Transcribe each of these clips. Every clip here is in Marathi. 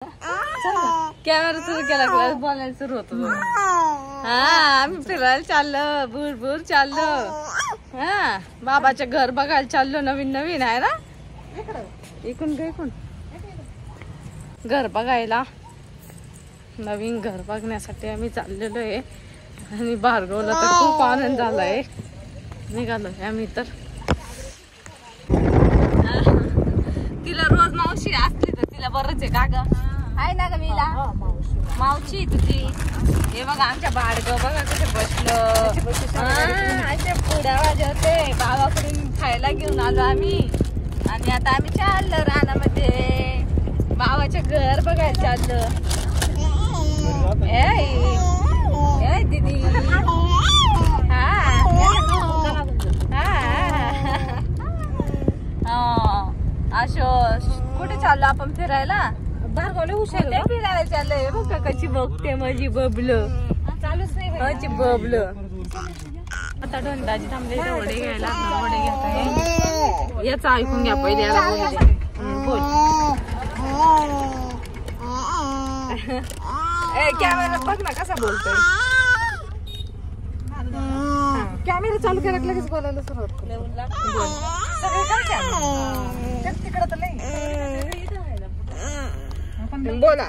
कॅमेरा सुरू केला क्लास बोलायला सुरू होतो. हा आम्ही फिरायला चाललो, भूर भूर चाललो. हा बाबाच्या घर बघायला चाललो, नवीन नवीन आहे ना. इकून घर बघायला, नवीन घर बघण्यासाठी आम्ही चाललेलो आहे. आणि भार्गवला तर खूप आनंद झालाय. निघालोय आम्ही तर. तिला रोज मावशी असली तर तिला बरंच आहे का ग? आहे ना ग मीला मावशी तुझी. हे बघा आमच्या भार्गव बघा कसे बसलं. असे पुड्या वाजवते. बाबाकडून खायला घेऊन आलो आम्ही. आणि आता आम्ही चाललो रानामध्ये, बाबाच्या घर बघायला चाललो. ए दीदी अशो कुठे चाललो आपण फिरायला? भार्गवला हुशार फिरायला चाललोय. बघ कशी बघते माझी बबल. चालूच नाही माझी बबल. आता ढोंडाजी थांबले वडे घ्यायला. वडे घेत आहे. याच ऐकून घ्या पहिले. बोल. कॅमेरा बघ ना कसा बोलतोय. कॅमेरा चालू केला लगेच बोलायला सुरुवात. बोला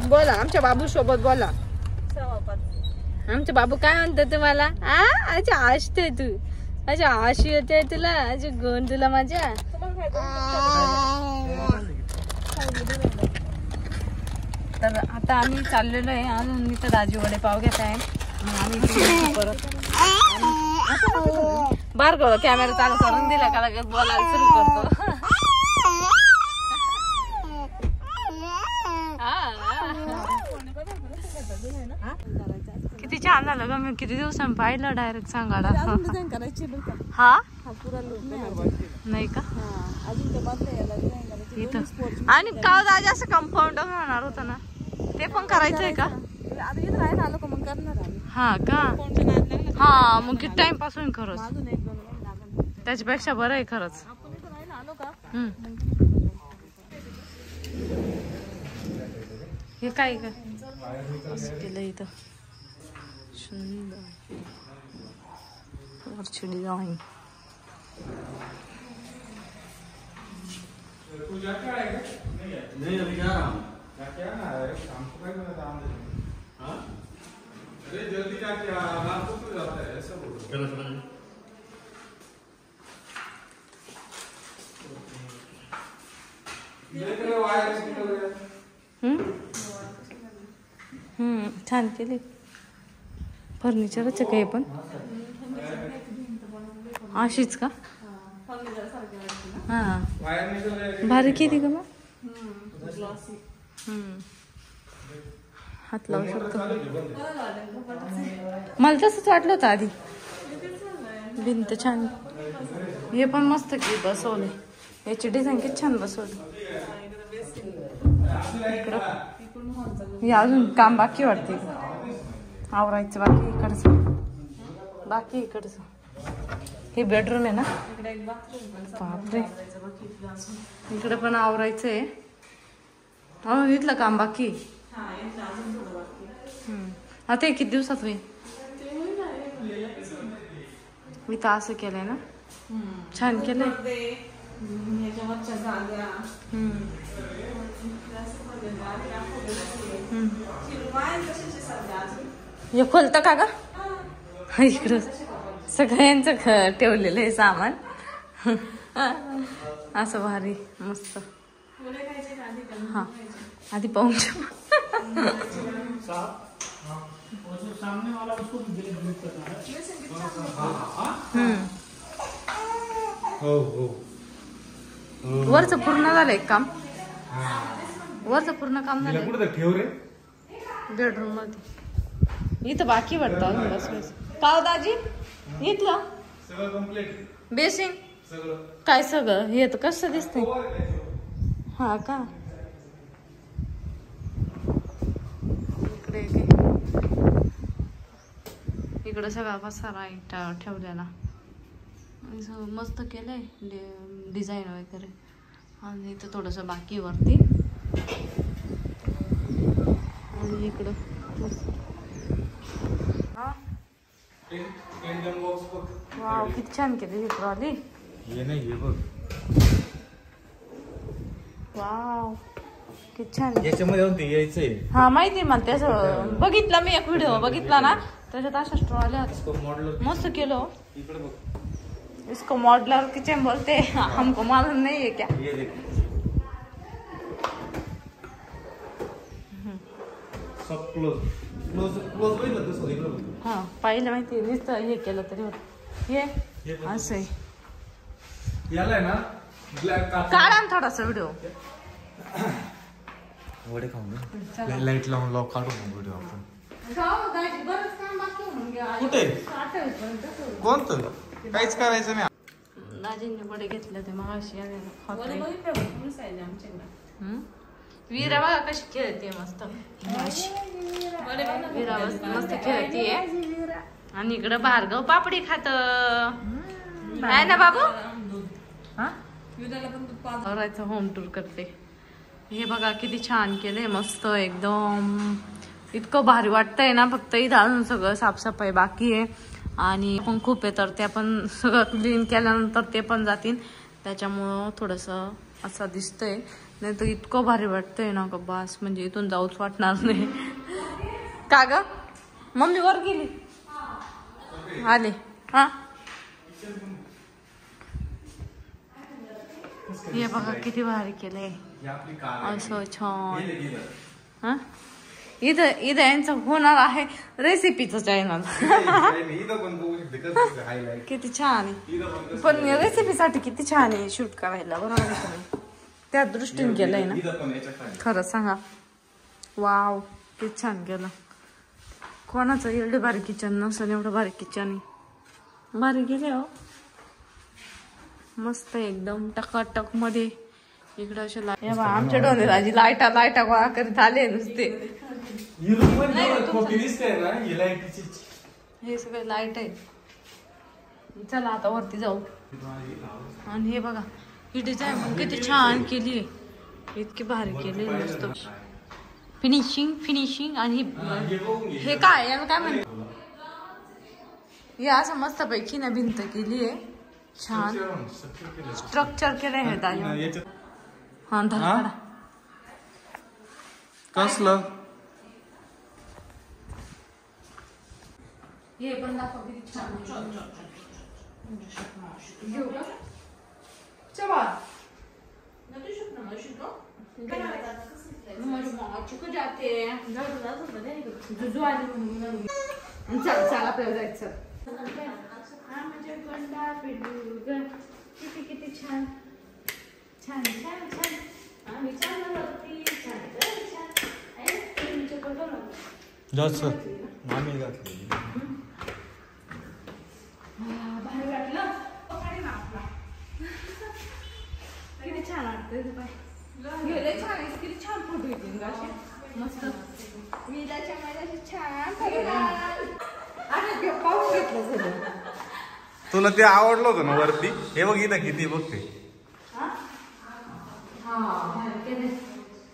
बोला आमच्या बाबू सोबत बोला. आमच्या बाबू काय म्हणतो तुम्हाला? अच्छा हसते तू. अच्छा हशी येते तुला. अच्छा गुण तुला माझ्या. तर आता आम्ही चाललेलो आहे. अजून मी तर राजू वडे पाव घेत आहे. आम्ही परत भार्गव कॅमेरा चालू करून दिला का लगेच बोलायला सुरू करतो. किती छान झालं ग. मी किती दिवसांनी पाहिलं डायरेक्ट सांगाडा. हा नाही का इथं. आणि काव दादा असं कंपाऊंड होणार होतं ना, ते पण करायचंय का? हा का. हा मग किती टाइम पासून खरंच. त्याच्यापेक्षा बरं आहे खरंच. हे काय का केलं इथं. सुंदर वरची डिझाइन. नहीं अभी जा रहा हूँ. क्या है शाम को क्या बना था? हाँ अरे जल्दी जाके रात को तो जाता है ऐसा बोलो. चलो देख रहे हो वायर निकल गया. छान केले. फर्निचरच काही पण अशीच का? हा भारी किती का मग. हात लावू शकतो. मला तसंच वाटलं होतं आधी. भिंत छान. हे पण मस्त की बसवले. याची डिझाईन किती छान बसवली. हे अजून काम बाकी वाटते. आवरायचं बाकी इकडचं. बाकी इकडचं. हे बेडरूम आहे ना. बापरे इकडे पण आवरायचं आहे. हो इथलं काम बाकी. आता किती दिवसात होईल? इथं असं केलंय ना. छान केलंय. हे खोलतं का ग? इकडं सगळ्यांचं ठेवलेलं आहे सामान. असं भारी मस्त. हा आधी पाहून वरचं पूर्ण झालंय काम. वरचं पूर्ण काम झालंय बेडरूम मध्ये. इथं बाकी वाटतं बसवायचं. काव दाजी इथलं बेसिंग काय सगळं हे तर कसं दिसतंय. हा का. इकडे सगळा पसारा ठेवलेला. मस्त केलंय डिझाईन वगैरे. आणि इथं थोडंसं बाकी वरती इकडं. वाव किती छान केली ट्रॉली. हे नाही हे बघ. वाव किती छान. याच्यामध्ये होते यायचंय. हा माहिती मला त्याचं बघितलं मी एक व्हिडिओ बघितला ना त्याच्यात अशा ट्रॉल्या मस्त केलं. इकडे बघ. इसको मॉडलर किचन बोलते हमको मालूम नहीं है क्या. ये देख सब क्लोज क्लोज क्लोज होईल ना तसं इकडे बघ. हा पाहिलं माहिती नुसतं हे केलं तरी होत. हे असं आहे. याला आहे ना ब्लॅक काढा ना थोडासा व्हिडिओ. वडे खाऊन लाईट लावून लॉक काढू व्हिडिओ आपण. कुठे कोणतं काहीच करायचं नाही. दाजींनी वडे घेतले ते मागाशी वीरा बघा कशी खेळते मस्त. वीरा मस्त खेळतीये आणि इकडं भार्गव पापडी खात आहे ना बाबू. करायचं होम टूर करते. हे बघा किती छान केलंय मस्त एकदम. इतकं भारी वाटतंय ना. फक्त इथं अजून सगळं साफसफाई बाकी आहे आणि पण खूप आहे तर त्या पण सगळं क्लीन केल्यानंतर ते पण जातील. त्याच्यामुळं थोडंसं असं दिसतंय. नाही तर इतकं भारी वाटतंय ना का बस म्हणजे इथून जाऊच वाटणार नाही. का ग मम्मी वर गेली आले. हा हे बघा किती भारी केलंय असं छान. हा इथं यांचं होणार आहे रेसिपीचं चॅनल. किती छान आहे पण रेसिपीसाठी किती छान आहे शूट करायला. बरोबर आहे त्या दृष्टीने केलंय ना खरं सांगा. वाव किती छान केलं. कोणाचं एवढं भारी किचन नसेल एवढं भारी किचन आहे. भारी गेले हो मस्त एकदम टकाटक मध्ये. इकडं अशा लाईट आमच्या डोंगराची लाईटा गोळा करीत आले नुसते. हे सगळे लाईट आहे. चला आता वरती जाऊ. आणि हे बघा ही डिझाईन पण किती छान केली. इतकी भारी केली मस्त फिनिशिंग. आणि हे काय याला काय म्हणतात हे असं मस्त पैकी ना भिंत केली आहे छान स्ट्रक्चर केलंय हे दाजी. हा धरा कसलं हे पण दाखव किती छान. घेऊ का चला जाते चल आपल्याला जायचं. किती किती छान छान छान छान. आम्ही जास्त आम्ही घातली. भारी वाटलं किती छान वाटतं. गेले छान किती छान फोटो येतील असे मस्त. विलाच्या माझ्याशी छान पाऊस घेतलं झालं. तुला ते आवडलं होतं ना वरती. हे बघ इथं किती बघते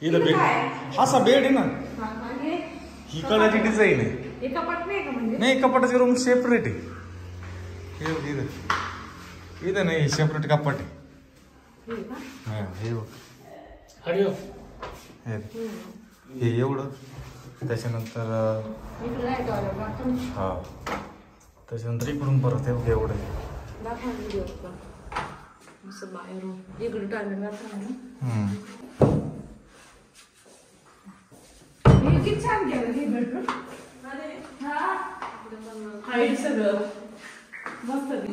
इथं बेड. असा बेड आहे ना. ही कलरची डिझाईन आहे. नाही कपाटाची रूम सेपरेट आहे. हे बघ इथं इथं नाही सेपरेट कपाट आहे. हा हे बघ हे एवढं. त्याच्यानंतर हा त्याच्यानंतर इकडून परत एवढं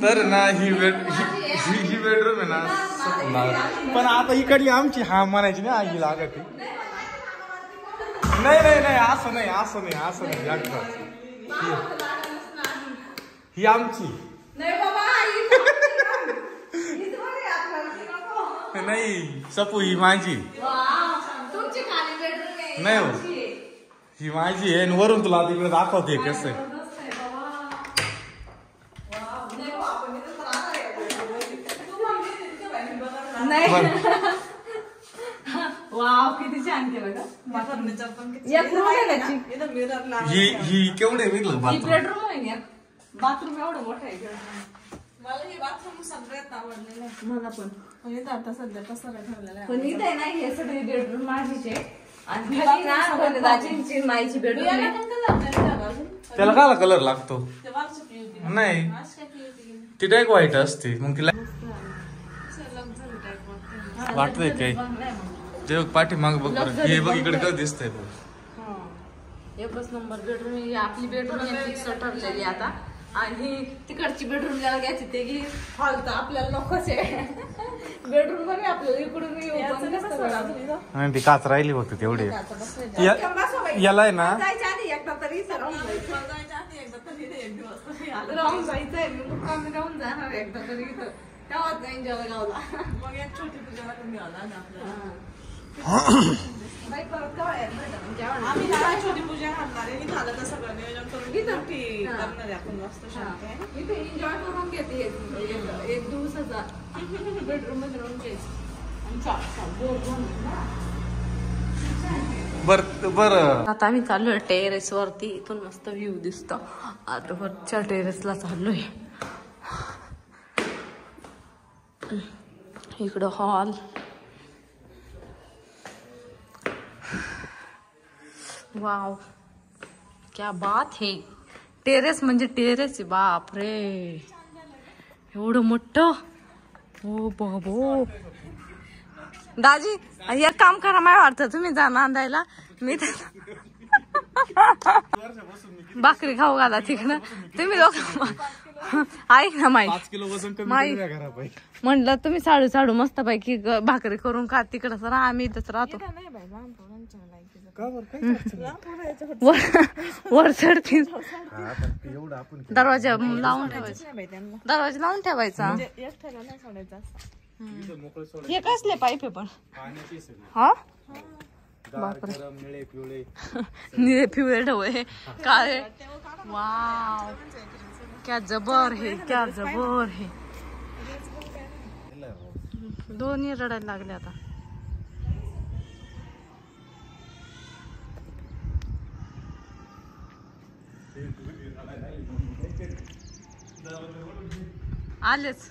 तर ना ही बेडरूम आहे ना. पण आता इकडली आमची हा म्हणायची नाही आई लागत. नाही असं नाही ही आमची नाही सपू ही माझी नाही हो ही माझी आहे. वरून तुला तिकडे दाखवते कसं आहे. वाव किती छान केलं का एक रूम आहे त्याची. ही केवढे वेगळं ही बाथरूम बेडरूम आहे एक. बाथरूम एवढं मोठं आहे. मला हे बाथरूम सगळ्यात आवडलेलं आहे. मला पण. पण इथं आता सध्या पसारा ठेवलेला आहे. पण इथे आहे ना हे सगळे बेडरूम माझीचे आणि खाली ना दाजींची माईची बेडरूम आहे. त्याला काला कलर लागतो ते वरची POP. नाही आज काय POP केली? ती डायरेक्ट व्हाईट असते मग तिला सलग झाली टाईप वाटते. वाटतंय काही ते बघ पाठी माग बघ बरं. हे बघ इकडे काय दिसतंय बघ. एकच नंबर बेडरूम ही आपली बेडरूम फिक्स ठरलेली आता आणि तिकडची बेडरूम ज्याला घ्यायची ते घे. फालतं आपल्याला नकोच आहे. बेडरूम बघ आपल्याला इकडून आणि ती काच राहिली फक्त तेवढी याला आहे ना जायच्या आधी एकदा तरी राहून जायचं. जायच्या आधी एकदा तरी इथे एक दिवस राहून जायचंय मी मुक्कामी राहून जाणार एकदा तरी इथं तेव्हाच जाईन जळगावला. मग एक छोटी पूजा करून घ्यावं लागेल आपल्याला. बाई परत केव्हा यायला भेटेल? जेवण. आम्ही काय छोटी पूजा घालणार आहे. इथं आलं तर सगळं नियोजन करून मोठी करणार आहे आपण मस्त शांत. इथे एन्जॉय करून घेते एक दिवसाचा बेडरूम मध्ये राहून घ्यायचं बर आता आम्ही चाललोय टेरेस वरती. इथून मस्त व्ह्यू दिसतो. आता वरच्या टेरेसला चाललोय. इकडं हॉल. वाव क्या बात है. टेरेस म्हणजे टेरेस आहे. बाप रे एवढं मोठं. हो बाबो दाजी एक काम करा. माय वाटतं तुम्ही जा नांदायला. मी भाकरी खाऊ घाला तिकडं. तुम्ही लोक ऐक ना माई 5 किलो वजन कमी म्हणलं तुम्ही साडू साडू मस्त पैकी भाकरी करून खा तिकडं. सर आम्ही इथंच राहतो. वर चढती. दरवाजा लावून ठेवायचा. दरवाजा लावून ठेवायचा. हे कसले पाईप आहे पण. हा बापरे निळे पिवळे ढवळे काळे. वाव क्या जबर है क्या जबर है. दोन्ही रडायला लागले आता. आलेच